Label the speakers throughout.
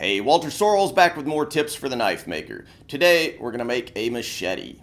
Speaker 1: Hey, Walter Sorrells back with more tips for the knife maker. Today, we're going to make a machete.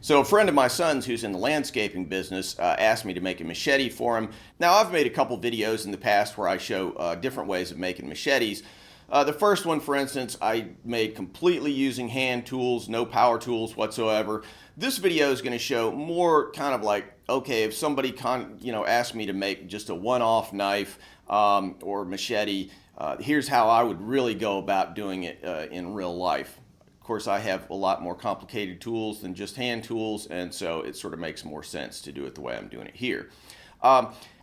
Speaker 1: So a friend of my son's who's in the landscaping business asked me to make a machete for him. Now I've made a couple videos in the past where I show different ways of making machetes. The first one, for instance, I made completely using hand tools, no power tools whatsoever. This video is going to show more kind of like, okay, if somebody asked me to make just a one-off knife or machete, here's how I would really go about doing it in real life. Of course, I have a lot more complicated tools than just hand tools, and so it sort of makes more sense to do it the way I'm doing it here.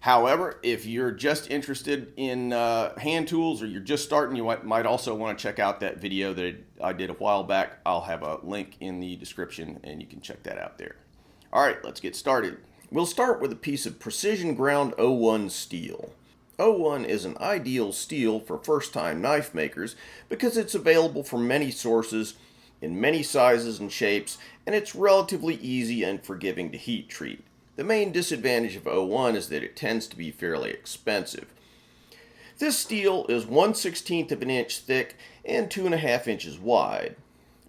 Speaker 1: However, if you're just interested in hand tools or you're just starting, you might also want to check out that video that I did a while back. I'll have a link in the description and you can check that out there. All right, let's get started. We'll start with a piece of precision ground 01 steel. 01 is an ideal steel for first-time knife makers because it's available from many sources in many sizes and shapes, and it's relatively easy and forgiving to heat treat. The main disadvantage of 01 is that it tends to be fairly expensive. This steel is 1/16 of an inch thick and 2.5 inches wide.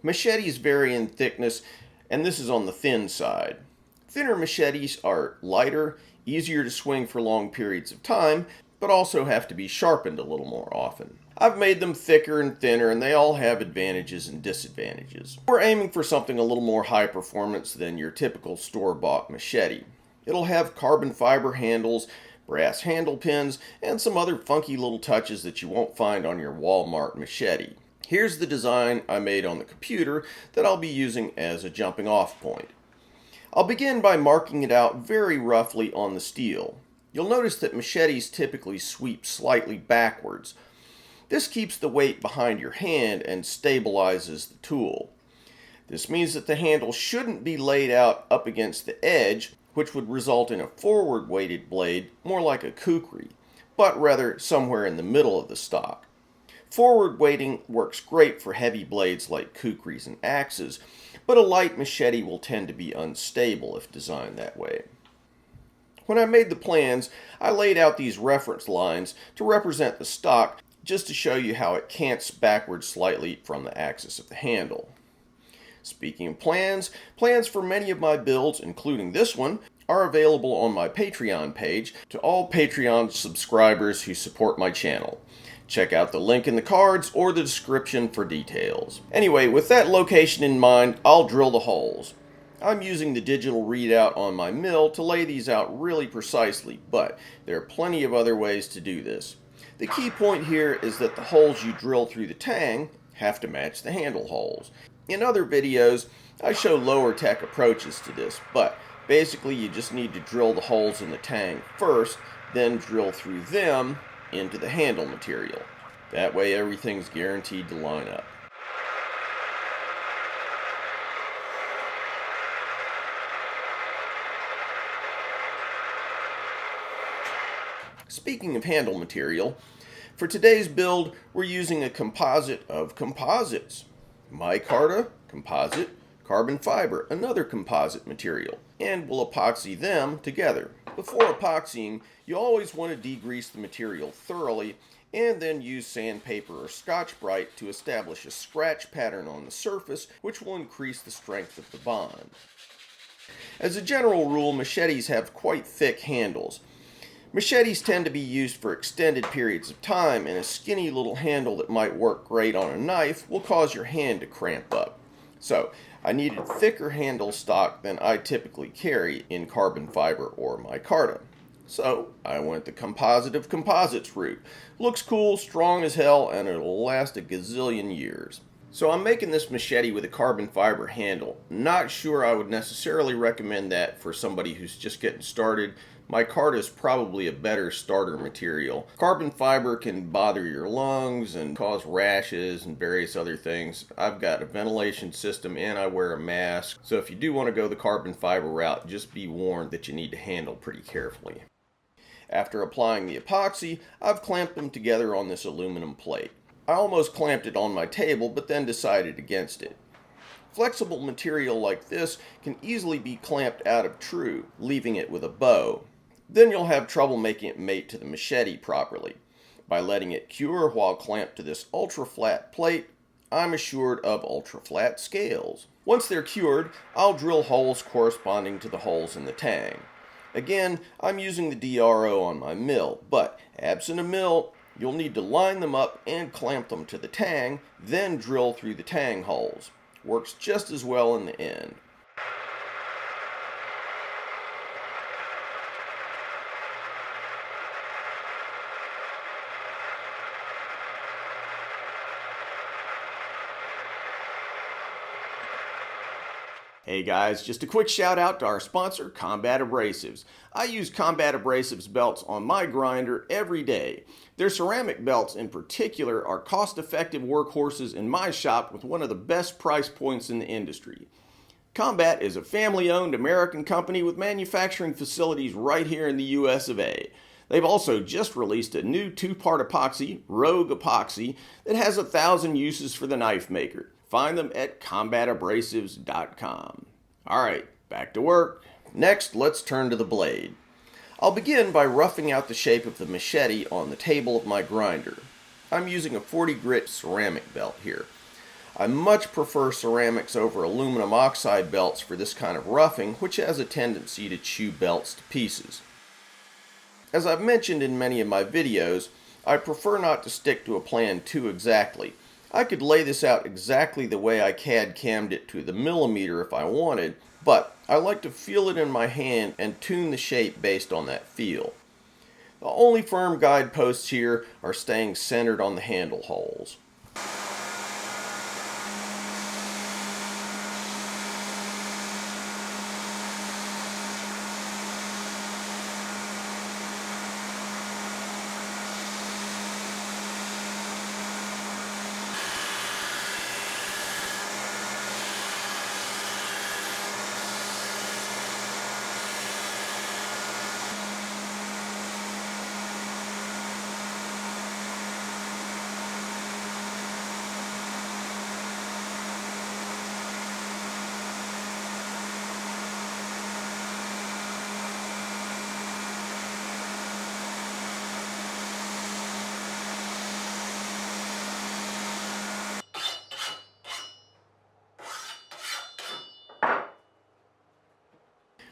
Speaker 1: Machetes vary in thickness, and this is on the thin side. Thinner machetes are lighter, easier to swing for long periods of time, but also have to be sharpened a little more often. I've made them thicker and thinner, and they all have advantages and disadvantages. We're aiming for something a little more high performance than your typical store-bought machete. It'll have carbon fiber handles, brass handle pins, and some other funky little touches that you won't find on your Walmart machete. Here's the design I made on the computer that I'll be using as a jumping off point. I'll begin by marking it out very roughly on the steel. You'll notice that machetes typically sweep slightly backwards. This keeps the weight behind your hand and stabilizes the tool. This means that the handle shouldn't be laid out up against the edge, which would result in a forward weighted blade, more like a kukri, but rather somewhere in the middle of the stock. Forward weighting works great for heavy blades like kukris and axes, but a light machete will tend to be unstable if designed that way. When I made the plans, I laid out these reference lines to represent the stock, just to show you how it cants backwards slightly from the axis of the handle. Speaking of plans for many of my builds, including this one, are available on my Patreon page to all Patreon subscribers who support my channel. Check out the link in the cards or the description for details. Anyway, with that location in mind, I'll drill the holes. I'm using the digital readout on my mill to lay these out really precisely, but there are plenty of other ways to do this. The key point here is that the holes you drill through the tang have to match the handle holes. In other videos, I show lower tech approaches to this, but basically you just need to drill the holes in the tang first, then drill through them into the handle material. That way everything's guaranteed to line up. Speaking of handle material, for today's build, we're using a composite of composites. Micarta, composite, carbon fiber, another composite material, and we'll epoxy them together. Before epoxying, you always want to degrease the material thoroughly and then use sandpaper or Scotch-Brite to establish a scratch pattern on the surface, which will increase the strength of the bond. As a general rule, machetes have quite thick handles. Machetes tend to be used for extended periods of time, and a skinny little handle that might work great on a knife will cause your hand to cramp up. So, I needed thicker handle stock than I typically carry in carbon fiber or micarta. So, I went the composite of composites route. Looks cool, strong as hell, and it'll last a gazillion years. So I'm making this machete with a carbon fiber handle. Not sure I would necessarily recommend that for somebody who's just getting started. Micarta is probably a better starter material. Carbon fiber can bother your lungs and cause rashes and various other things. I've got a ventilation system and I wear a mask. So if you do want to go the carbon fiber route, just be warned that you need to handle pretty carefully. After applying the epoxy, I've clamped them together on this aluminum plate. I almost clamped it on my table, but then decided against it. Flexible material like this can easily be clamped out of true, leaving it with a bow. Then you'll have trouble making it mate to the machete properly. By letting it cure while clamped to this ultra-flat plate, I'm assured of ultra-flat scales. Once they're cured, I'll drill holes corresponding to the holes in the tang. Again, I'm using the DRO on my mill, but absent a mill, you'll need to line them up and clamp them to the tang, then drill through the tang holes. Works just as well in the end. Hey guys, just a quick shout out to our sponsor, Combat Abrasives. I use Combat Abrasives belts on my grinder every day. Their ceramic belts in particular are cost-effective workhorses in my shop with one of the best price points in the industry. Combat is a family-owned American company with manufacturing facilities right here in the US of A. They've also just released a new 2-part epoxy, Rogue Epoxy, that has 1,000 uses for the knife maker. Find them at combatabrasives.com. Alright, back to work. Next, let's turn to the blade. I'll begin by roughing out the shape of the machete on the table of my grinder. I'm using a 40 grit ceramic belt here. I much prefer ceramics over aluminum oxide belts for this kind of roughing, which has a tendency to chew belts to pieces. As I've mentioned in many of my videos, I prefer not to stick to a plan too exactly. I could lay this out exactly the way I CAD-CAM'd it to the millimeter if I wanted, but I like to feel it in my hand and tune the shape based on that feel. The only firm guideposts here are staying centered on the handle holes.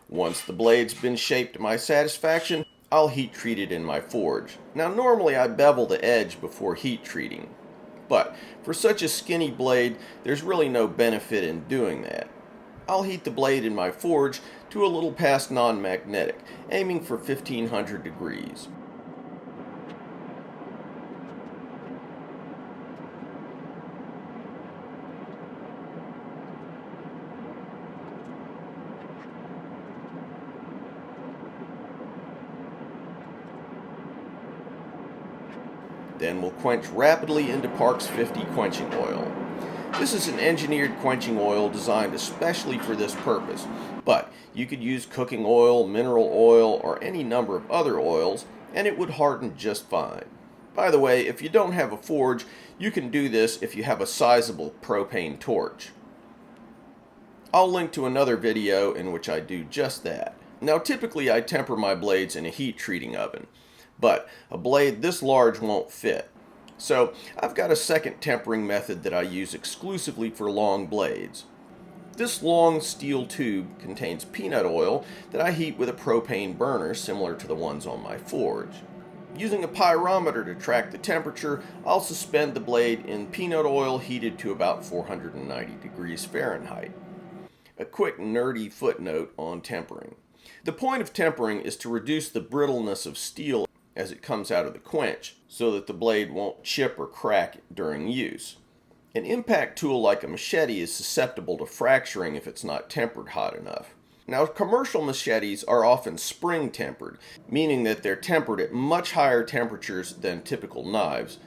Speaker 1: Once the blade's been shaped to my satisfaction, I'll heat treat it in my forge. Now normally I bevel the edge before heat treating, but for such a skinny blade, there's really no benefit in doing that. I'll heat the blade in my forge to a little past non-magnetic, aiming for 1500 degrees. Then we'll quench rapidly into Parks 50 quenching oil. This is an engineered quenching oil designed especially for this purpose, but you could use cooking oil, mineral oil, or any number of other oils, and it would harden just fine. By the way, if you don't have a forge, you can do this if you have a sizable propane torch. I'll link to another video in which I do just that. Now typically I temper my blades in a heat treating oven, but a blade this large won't fit. So I've got a second tempering method that I use exclusively for long blades. This long steel tube contains peanut oil that I heat with a propane burner similar to the ones on my forge. Using a pyrometer to track the temperature, I'll suspend the blade in peanut oil heated to about 490 degrees Fahrenheit. A quick nerdy footnote on tempering. The point of tempering is to reduce the brittleness of steel as it comes out of the quench, so that the blade won't chip or crack during use. An impact tool like a machete is susceptible to fracturing if it's not tempered hot enough. Now, commercial machetes are often spring tempered, meaning that they're tempered at much higher temperatures than typical knives,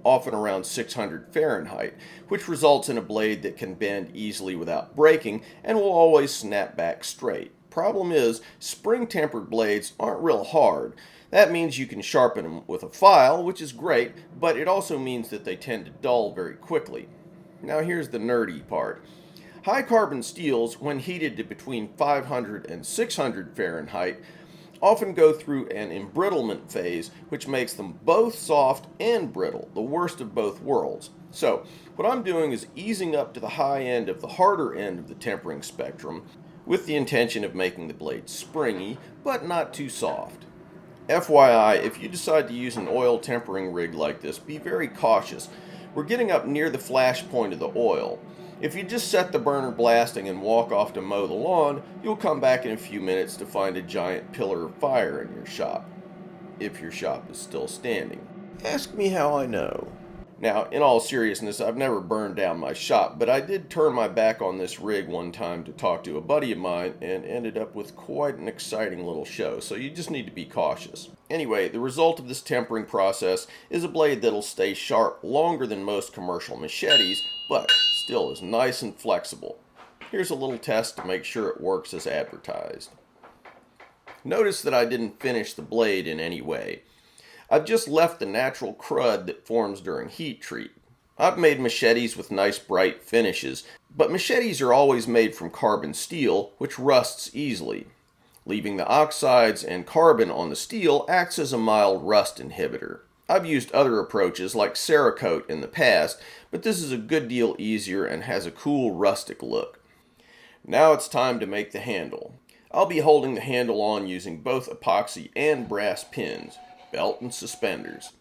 Speaker 1: often around 600 Fahrenheit, which results in a blade that can bend easily without breaking and will always snap back straight. Problem is, spring-tempered blades aren't real hard. That means you can sharpen them with a file, which is great, but it also means that they tend to dull very quickly. Now here's the nerdy part. High carbon steels, when heated to between 500 and 600 Fahrenheit, often go through an embrittlement phase, which makes them both soft and brittle, the worst of both worlds. So, what I'm doing is easing up to the high end of the harder end of the tempering spectrum, with the intention of making the blade springy, but not too soft. FYI, if you decide to use an oil tempering rig like this, be very cautious. We're getting up near the flash point of the oil. If you just set the burner blasting and walk off to mow the lawn, you'll come back in a few minutes to find a giant pillar of fire in your shop. If your shop is still standing. Ask me how I know. Now, in all seriousness, I've never burned down my shop, but I did turn my back on this rig one time to talk to a buddy of mine and ended up with quite an exciting little show, so you just need to be cautious. Anyway, the result of this tempering process is a blade that'll stay sharp longer than most commercial machetes, but still is nice and flexible. Here's a little test to make sure it works as advertised. Notice that I didn't finish the blade in any way. I've just left the natural crud that forms during heat treat. I've made machetes with nice bright finishes, but machetes are always made from carbon steel, which rusts easily. Leaving the oxides and carbon on the steel acts as a mild rust inhibitor. I've used other approaches like Cerakote in the past, but this is a good deal easier and has a cool rustic look. Now it's time to make the handle. I'll be holding the handle on using both epoxy and brass pins. Belt and suspenders.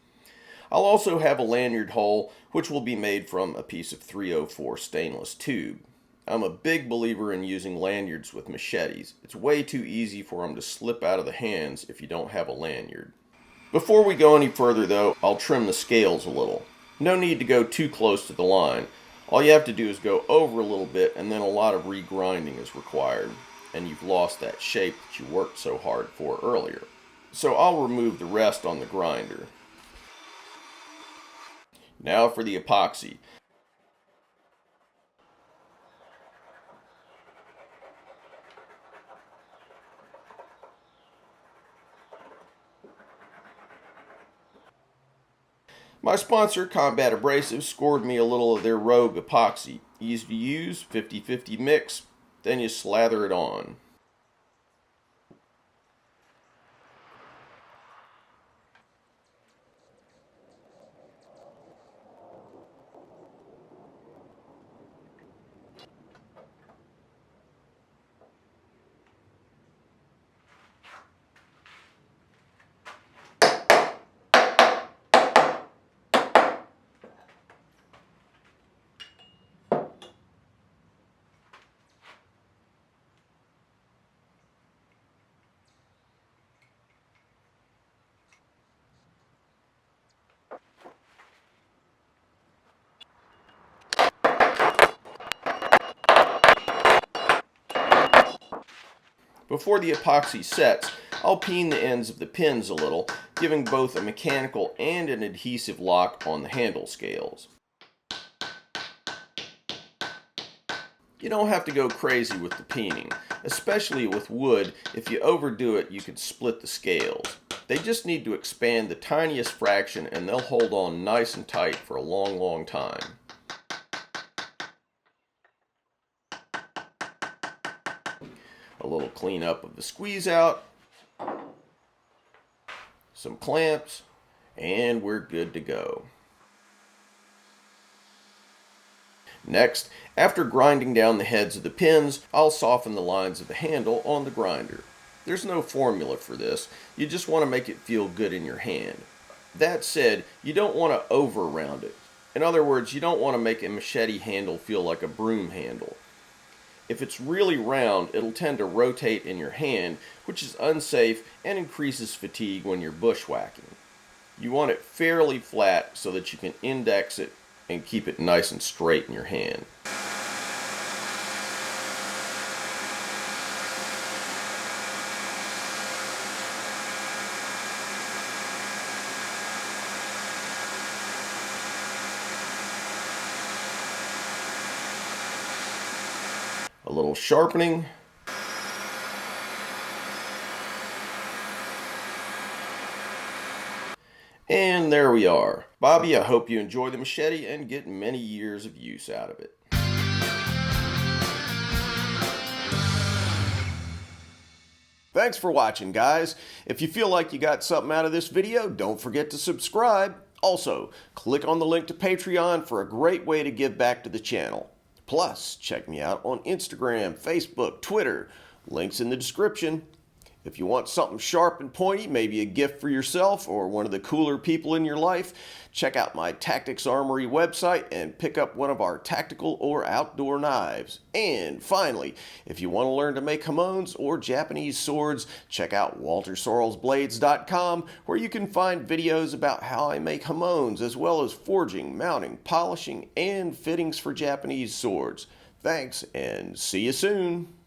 Speaker 1: I'll also have a lanyard hole, which will be made from a piece of 304 stainless tube. I'm a big believer in using lanyards with machetes. It's way too easy for them to slip out of the hands if you don't have a lanyard. Before we go any further though, I'll trim the scales a little. No need to go too close to the line. All you have to do is go over a little bit and then a lot of regrinding is required. And you've lost that shape that you worked so hard for earlier. So I'll remove the rest on the grinder. Now for the epoxy. My sponsor, Combat Abrasives, scored me a little of their Rogue epoxy. Easy to use, 50-50 mix, then you slather it on. Before the epoxy sets, I'll peen the ends of the pins a little, giving both a mechanical and an adhesive lock on the handle scales. You don't have to go crazy with the peening, especially with wood. If you overdo it, you could split the scales. They just need to expand the tiniest fraction and they'll hold on nice and tight for a long, long time. A little cleanup of the squeeze out, some clamps, and we're good to go. Next, after grinding down the heads of the pins, I'll soften the lines of the handle on the grinder. There's no formula for this, you just want to make it feel good in your hand. That said, you don't want to over round it. In other words, you don't want to make a machete handle feel like a broom handle. If it's really round, it'll tend to rotate in your hand, which is unsafe and increases fatigue when you're bushwhacking. You want it fairly flat so that you can index it and keep it nice and straight in your hand. A little sharpening, And there we are. Bobby, I hope you enjoy the machete and get many years of use out of it. Thanks for watching, guys. If you feel like you got something out of this video, don't forget to subscribe. Also, click on the link to Patreon for a great way to give back to the channel. Plus, check me out on Instagram, Facebook, Twitter. Links in the description. If you want something sharp and pointy, maybe a gift for yourself or one of the cooler people in your life, check out my Tactics Armory website and pick up one of our tactical or outdoor knives. And finally, if you want to learn to make Hamones or Japanese swords, check out WalterSorrellsBlades.com, where you can find videos about how I make Hamones, as well as forging, mounting, polishing, and fittings for Japanese swords. Thanks, and see you soon.